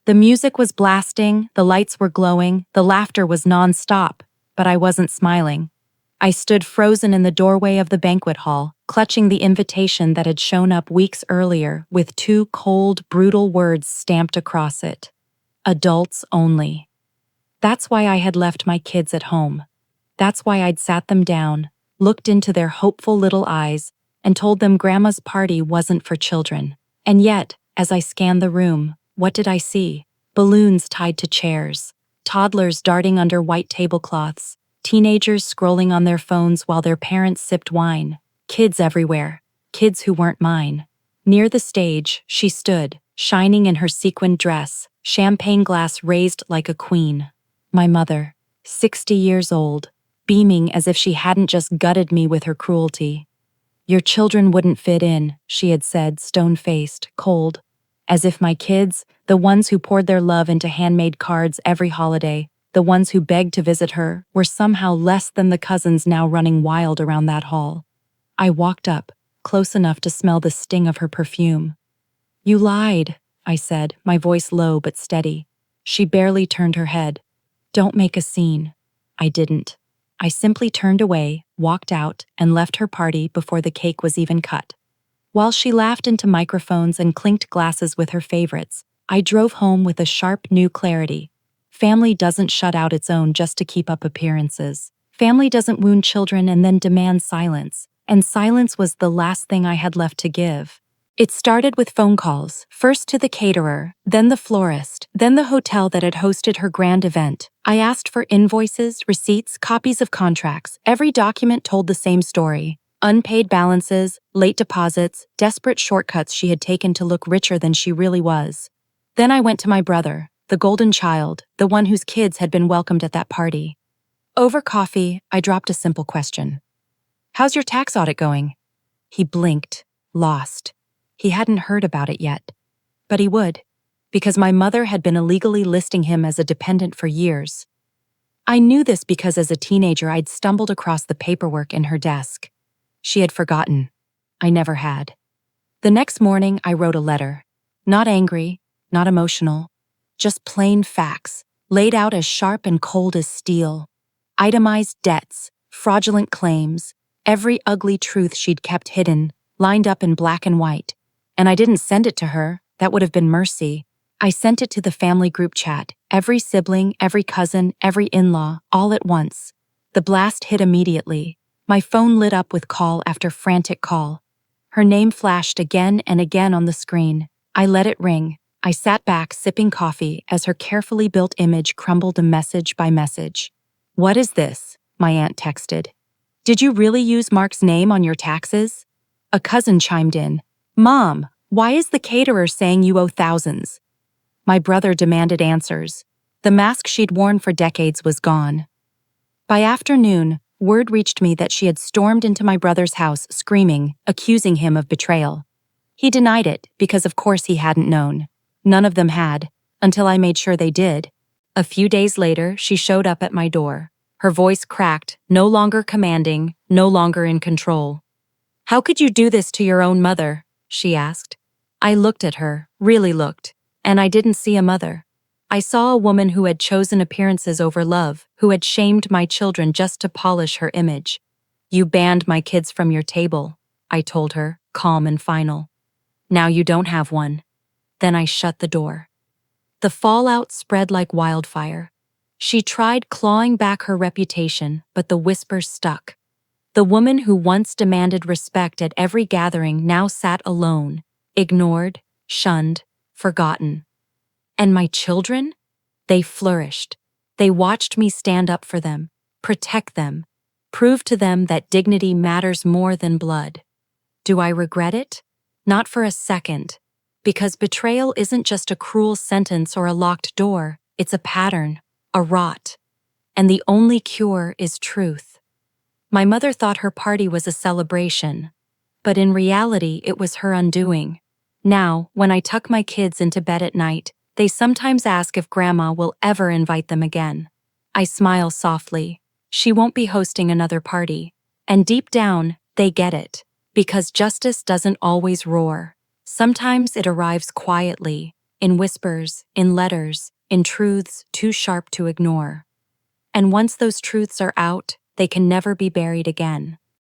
The music was blasting, the lights were glowing, the laughter was non-stop, but I wasn't smiling. I stood frozen in the doorway of the banquet hall, clutching the invitation that had shown up weeks earlier with two cold, brutal words stamped across it. Adults only. That's why I had left my kids at home. That's why I'd sat them down, looked into their hopeful little eyes, and told them Grandma's party wasn't for children. And yet, as I scanned the room, what did I see? Balloons tied to chairs, toddlers darting under white tablecloths, teenagers scrolling on their phones while their parents sipped wine, kids everywhere, kids who weren't mine. Near the stage, she stood, shining in her sequined dress, champagne glass raised like a queen. My mother, 60 years old, beaming as if she hadn't just gutted me with her cruelty. Your children wouldn't fit in, she had said, stone-faced, cold. As if my kids, the ones who poured their love into handmade cards every holiday, the ones who begged to visit her, were somehow less than the cousins now running wild around that hall. I walked up, close enough to smell the sting of her perfume. You lied, I said, my voice low but steady. She barely turned her head. Don't make a scene. I didn't. I simply turned away, walked out, and left her party before the cake was even cut. While she laughed into microphones and clinked glasses with her favorites, I drove home with a sharp new clarity. Family doesn't shut out its own just to keep up appearances. Family doesn't wound children and then demand silence. And silence was the last thing I had left to give. It started with phone calls, first to the caterer, then the florist, then the hotel that had hosted her grand event. I asked for invoices, receipts, copies of contracts. Every document told the same story. Unpaid balances, late deposits, desperate shortcuts she had taken to look richer than she really was. Then I went to my brother, the golden child, the one whose kids had been welcomed at that party. Over coffee, I dropped a simple question. How's your tax audit going? He blinked, lost. He hadn't heard about it yet. But he would, because my mother had been illegally listing him as a dependent for years. I knew this because as a teenager I'd stumbled across the paperwork in her desk. She had forgotten. I never had. The next morning I wrote a letter. Not angry, not emotional, just plain facts, laid out as sharp and cold as steel. Itemized debts, fraudulent claims, every ugly truth she'd kept hidden, lined up in black and white. And I didn't send it to her, that would have been mercy. I sent it to the family group chat, every sibling, every cousin, every in-law, all at once. The blast hit immediately. My phone lit up with call after frantic call. Her name flashed again and again on the screen. I let it ring. I sat back sipping coffee as her carefully built image crumbled message by message. What is this? My aunt texted. Did you really use Mark's name on your taxes? A cousin chimed in. Mom, why is the caterer saying you owe thousands? My brother demanded answers. The mask she'd worn for decades was gone. By afternoon, word reached me that she had stormed into my brother's house screaming, accusing him of betrayal. He denied it because of course he hadn't known. None of them had, until I made sure they did. A few days later, she showed up at my door. Her voice cracked, no longer commanding, no longer in control. How could you do this to your own mother? She asked. I looked at her, really looked, and I didn't see a mother. I saw a woman who had chosen appearances over love, who had shamed my children just to polish her image. You banned my kids from your table, I told her, calm and final. Now you don't have one. Then I shut the door. The fallout spread like wildfire. She tried clawing back her reputation, but the whispers stuck. The woman who once demanded respect at every gathering now sat alone, ignored, shunned, forgotten. And my children? They flourished. They watched me stand up for them, protect them, prove to them that dignity matters more than blood. Do I regret it? Not for a second. Because betrayal isn't just a cruel sentence or a locked door, it's a pattern, a rot. And the only cure is truth. My mother thought her party was a celebration, but in reality it was her undoing. Now, when I tuck my kids into bed at night, they sometimes ask if Grandma will ever invite them again. I smile softly. She won't be hosting another party. And deep down, they get it. Because justice doesn't always roar. Sometimes it arrives quietly, in whispers, in letters, in truths too sharp to ignore. And once those truths are out, they can never be buried again.